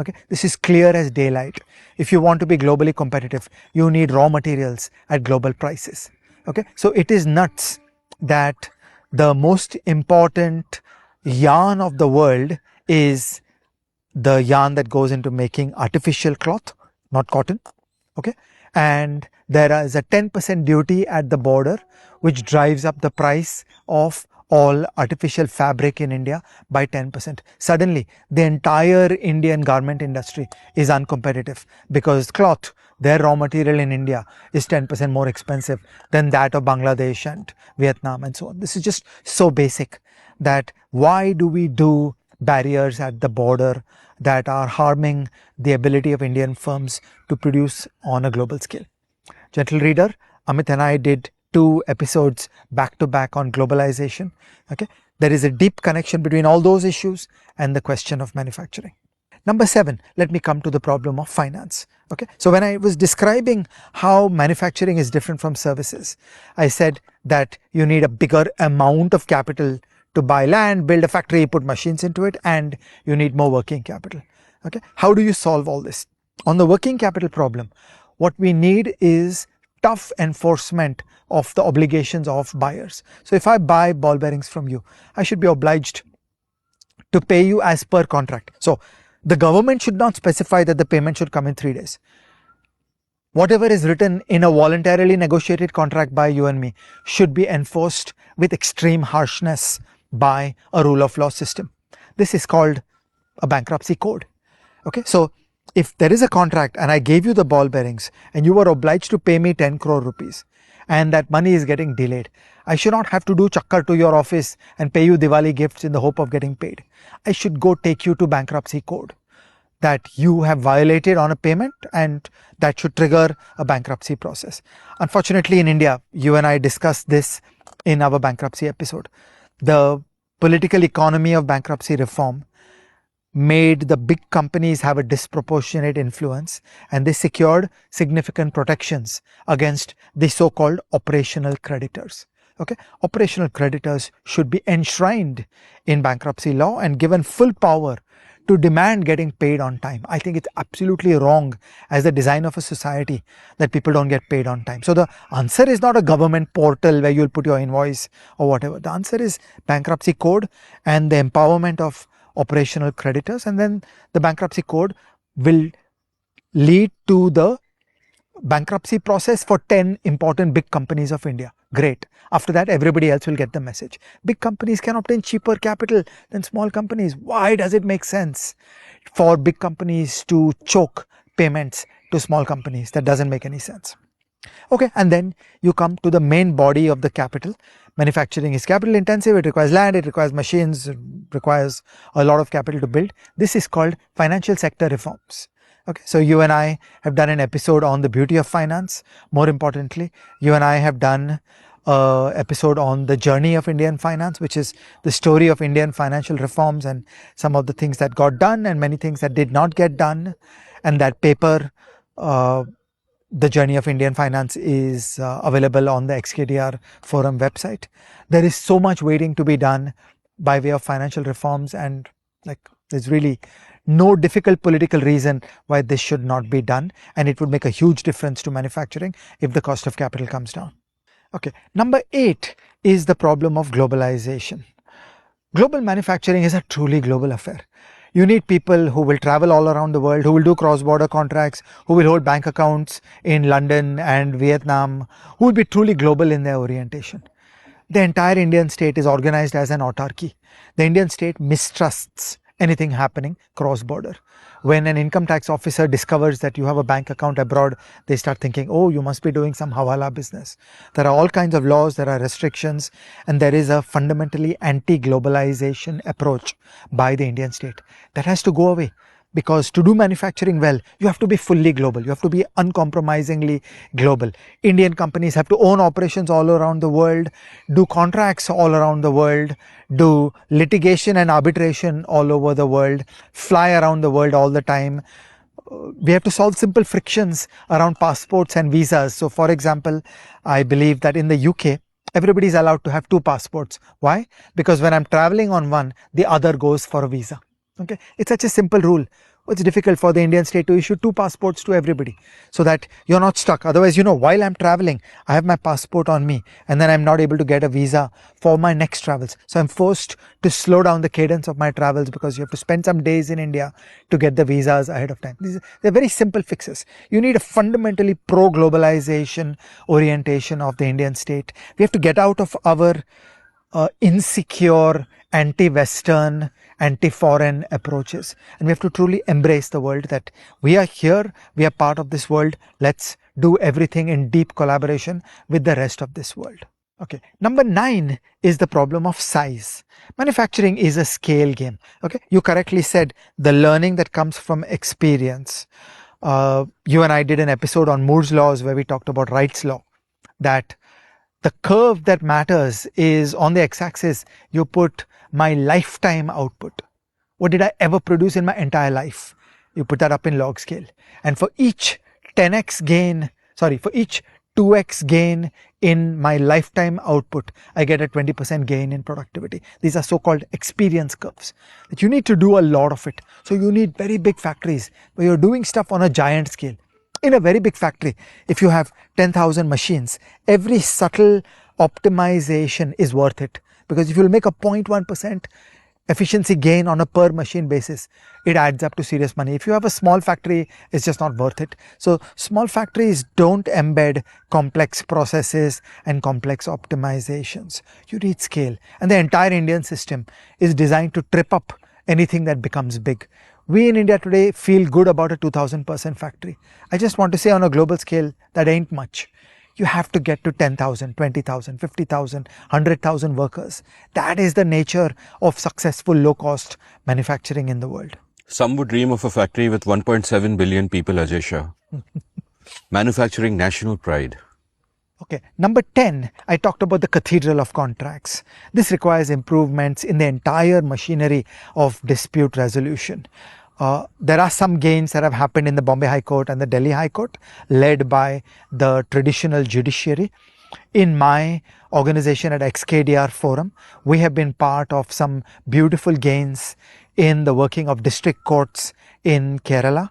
Okay, this is clear as daylight. If you want to be globally competitive, you need raw materials at global prices. Okay, so it is nuts that the most important yarn of the world is the yarn that goes into making artificial cloth, not cotton. Okay, and there is a 10% duty at the border which drives up the price of all artificial fabric in India by 10%. Suddenly the entire Indian garment industry is uncompetitive because cloth, their raw material in India, is 10% more expensive than that of Bangladesh and Vietnam and so on. This is just so basic that why do we do barriers at the border that are harming the ability of Indian firms to produce on a global scale. Gentle reader, Amit and I did 2 episodes back to back on globalization. Okay, there is a deep connection between all those issues and the question of manufacturing. Number 7, let me come to the problem of finance. Okay, so when I was describing how manufacturing is different from services, I said that you need a bigger amount of capital to buy land, build a factory, put machines into it, and you need more working capital. Okay, how do you solve all this? On the working capital problem, what we need is tough enforcement of the obligations of buyers. So if I buy ball bearings from you, I should be obliged to pay you as per contract. So the government should not specify that the payment should come in 3 days. Whatever is written in a voluntarily negotiated contract by you and me should be enforced with extreme harshness by a rule of law system. This is called a bankruptcy code. Okay, so if there is a contract and I gave you the ball bearings and you were obliged to pay me 10 crore rupees and that money is getting delayed, I should not have to do chakkar to your office and pay you Diwali gifts in the hope of getting paid. I should go take you to bankruptcy code that you have violated on a payment, and that should trigger a bankruptcy process. Unfortunately, in India, you and I discussed this in our bankruptcy episode. The political economy of bankruptcy reform made the big companies have a disproportionate influence, and they secured significant protections against the so-called operational creditors. Okay, operational creditors should be enshrined in bankruptcy law and given full power to demand getting paid on time. I think it's absolutely wrong as the design of a society that people don't get paid on time. So the answer is not a government portal where you'll put your invoice or whatever. The answer is bankruptcy code and the empowerment of operational creditors, and then the bankruptcy code will lead to the bankruptcy process for 10 important big companies of India. Great. After that, everybody else will get the message. Big companies can obtain cheaper capital than small companies. Why does it make sense for big companies to choke payments to small companies? That doesn't make any sense. Okay, and then you come to the main body of the capital. Manufacturing is capital intensive. It requires land, it requires machines, it requires a lot of capital to build. This is called financial sector reforms. Okay, so you and I have done an episode on the beauty of finance. More importantly, you and I have done an episode on the journey of Indian finance, which is the story of Indian financial reforms and some of the things that got done and many things that did not get done. And that paper, The Journey of Indian Finance, is available on the XKDR forum website. There is so much waiting to be done by way of financial reforms, and there's really no difficult political reason why this should not be done, and it would make a huge difference to manufacturing if the cost of capital comes down. Okay, number 8 is the problem of globalization. Global manufacturing is a truly global affair. You need people who will travel all around the world, who will do cross-border contracts, who will hold bank accounts in London and Vietnam, who will be truly global in their orientation. The entire Indian state is organized as an autarky. The Indian state mistrusts anything happening cross-border. When an income tax officer discovers that you have a bank account abroad, they start thinking, oh, you must be doing some hawala business. There are all kinds of laws, there are restrictions, and there is a fundamentally anti-globalization approach by the Indian state. That has to go away, because to do manufacturing well, you have to be fully global. You have to be uncompromisingly global. Indian companies have to own operations all around the world, do contracts all around the world, do litigation and arbitration all over the world, fly around the world all the time. We have to solve simple frictions around passports and visas. So for example, I believe that in the UK, everybody is allowed to have 2 passports. Why? Because when I'm traveling on one, the other goes for a visa. Okay, it's such a simple rule. It's difficult for the Indian state to issue 2 passports to everybody so that you're not stuck. Otherwise, while I'm traveling, I have my passport on me and then I'm not able to get a visa for my next travels. So I'm forced to slow down the cadence of my travels because you have to spend some days in India to get the visas ahead of time. They're very simple fixes. You need a fundamentally pro-globalization orientation of the Indian state. We have to get out of our insecure, anti-Western, anti-foreign approaches. And we have to truly embrace the world that we are here, we are part of this world. Let's do everything in deep collaboration with the rest of this world. Okay. Number 9 is the problem of size. Manufacturing is a scale game. Okay. You correctly said the learning that comes from experience. You and I did an episode on Moore's laws where we talked about Wright's law, that the curve that matters is on the x-axis, you put my lifetime output. What did I ever produce in my entire life? You put that up in log scale. And for each 10x gain, for each 2x gain in my lifetime output, I get a 20% gain in productivity. These are so-called experience curves. That you need to do a lot of it. So you need very big factories where you're doing stuff on a giant scale. In a very big factory, if you have 10,000 machines, every subtle optimization is worth it. Because if you'll make a 0.1% efficiency gain on a per machine basis, it adds up to serious money. If you have a small factory, it's just not worth it. So small factories don't embed complex processes and complex optimizations. You need scale. And the entire Indian system is designed to trip up anything that becomes big. We in India today feel good about a 2,000-person factory. I just want to say on a global scale, that ain't much. You have to get to 10,000, 20,000, 50,000, 100,000 workers. That is the nature of successful low-cost manufacturing in the world. Some would dream of a factory with 1.7 billion people, Ajay Shah. Manufacturing national pride. Okay, number 10, I talked about the cathedral of contracts. This requires improvements in the entire machinery of dispute resolution. There are some gains that have happened in the Bombay High Court and the Delhi High Court, led by the traditional judiciary. In my organization at XKDR Forum, we have been part of some beautiful gains in the working of district courts in Kerala.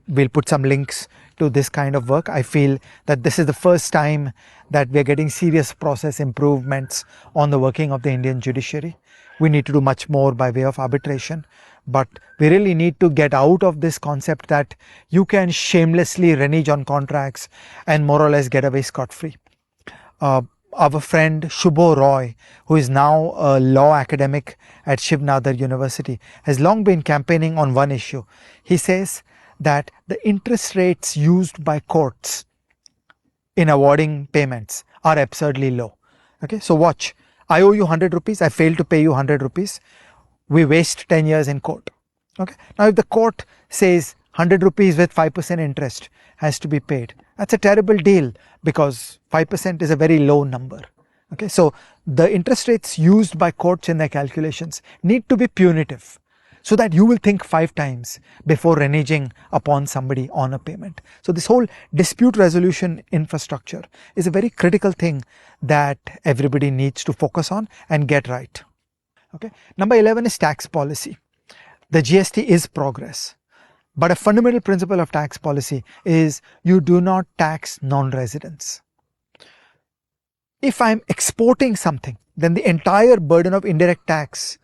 We'll put some links to this kind of work. I feel that this is the first time that we are getting serious process improvements on the working of the Indian judiciary. We need to do much more by way of arbitration, but we really need to get out of this concept that you can shamelessly renege on contracts and more or less get away scot-free. Our friend Shubho Roy, who is now a law academic at Shiv Nadar University, has long been campaigning on one issue. He says that the interest rates used by courts in awarding payments are absurdly low. Okay, so watch. I owe you 100 rupees. I failed to pay you 100 rupees. We waste 10 years in court. Okay. Now, if the court says 100 rupees with 5% interest has to be paid, that's a terrible deal because 5% is a very low number. Okay. So the interest rates used by courts in their calculations need to be punitive, so that you will think 5 times before reneging upon somebody on a payment. So this whole dispute resolution infrastructure is a very critical thing that everybody needs to focus on and get right. Okay. Number 11 is tax policy. The GST is progress. But a fundamental principle of tax policy is you do not tax non-residents. If I'm exporting something, then the entire burden of indirect tax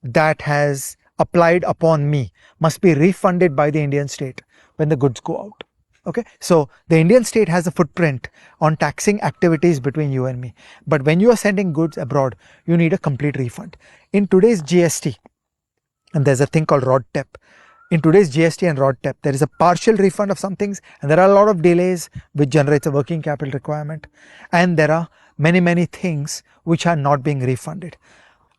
that has applied upon me must be refunded by the Indian state when the goods go out. Okay, so the Indian state has a footprint on taxing activities between you and me. But when you are sending goods abroad, you need a complete refund. In today's GST, and there's a thing called RODTEP. In today's GST and RODTEP, there is a partial refund of some things, and there are a lot of delays, which generates a working capital requirement. And there are many, many things which are not being refunded.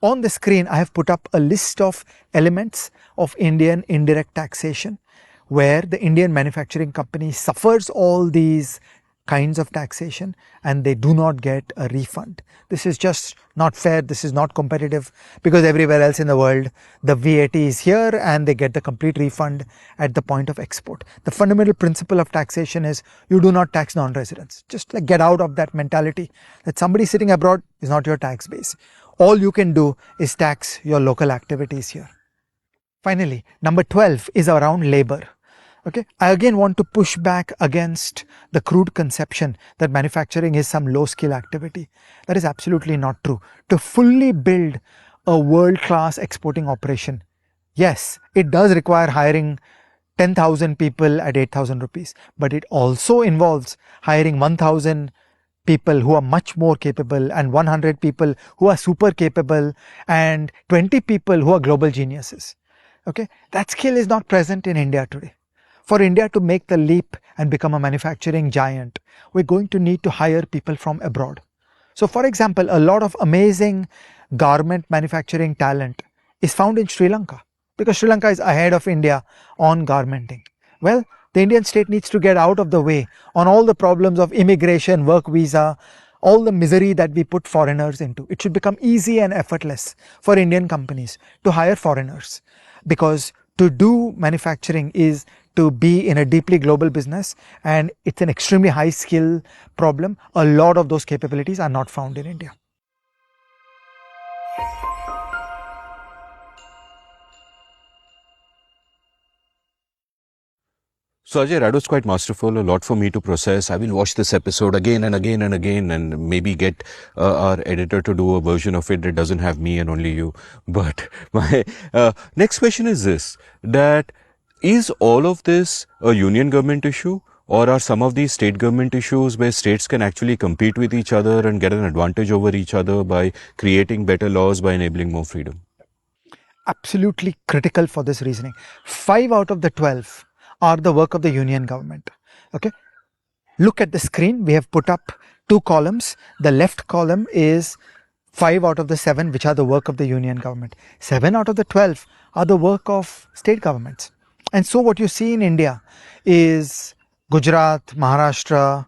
On the screen, I have put up a list of elements of Indian indirect taxation, where the Indian manufacturing company suffers all these kinds of taxation and they do not get a refund. This is just not fair. This is not competitive, because everywhere else in the world, the VAT is here and they get the complete refund at the point of export. The fundamental principle of taxation is you do not tax non-residents. Just like get out of that mentality that somebody sitting abroad is not your tax base. All you can do is tax your local activities here. Finally, number 12 is around labor. Okay, I again want to push back against the crude conception that manufacturing is some low skill activity. That is absolutely not true. To fully build a world class exporting operation, yes, it does require hiring 10,000 people at 8,000 rupees, but it also involves hiring 1,000 people who are much more capable and 100 people who are super capable and 20 people who are global geniuses. Okay, that skill is not present in India today. For India to make the leap and become a manufacturing giant, we're going to need to hire people from abroad. So for example, a lot of amazing garment manufacturing talent is found in Sri Lanka because Sri Lanka is ahead of India on garmenting. Well, the Indian state needs to get out of the way on all the problems of immigration, work visa, all the misery that we put foreigners into. It should become easy and effortless for Indian companies to hire foreigners, because to do manufacturing is to be in a deeply global business, and it's an extremely high skill problem. A lot of those capabilities are not found in India. So Ajay, that was quite masterful, a lot for me to process. I will watch this episode again and again and again and maybe get our editor to do a version of it that doesn't have me and only you. But my next question is this, that is all of this a union government issue, or are some of these state government issues where states can actually compete with each other and get an advantage over each other by creating better laws, by enabling more freedom? Absolutely critical for this reasoning. 5 out of the 12 are the work of the union government. Okay, look at the screen. We have put up 2 columns. The left column is 5 out of the 7 which are the work of the union government. 7 out of the 12 are the work of state governments. And so what you see in India is Gujarat, Maharashtra,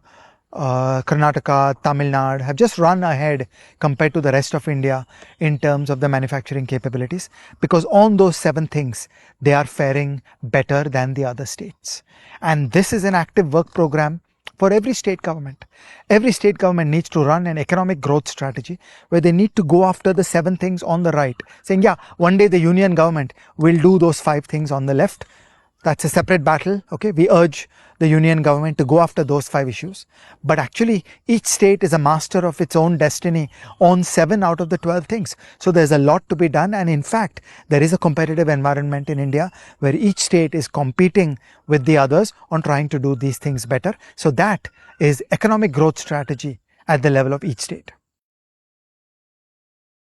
Karnataka, Tamil Nadu have just run ahead compared to the rest of India in terms of the manufacturing capabilities, because on those 7 things they are faring better than the other states. And this is an active work program for every state government. Every state government needs to run an economic growth strategy where they need to go after the 7 things on the right, saying, yeah, one day the union government will do those 5 things on the left. That's a separate battle. Okay, we urge the union government to go after those 5 issues. But actually, each state is a master of its own destiny on 7 out of the 12 things. So there's a lot to be done. And in fact, there is a competitive environment in India where each state is competing with the others on trying to do these things better. So that is economic growth strategy at the level of each state.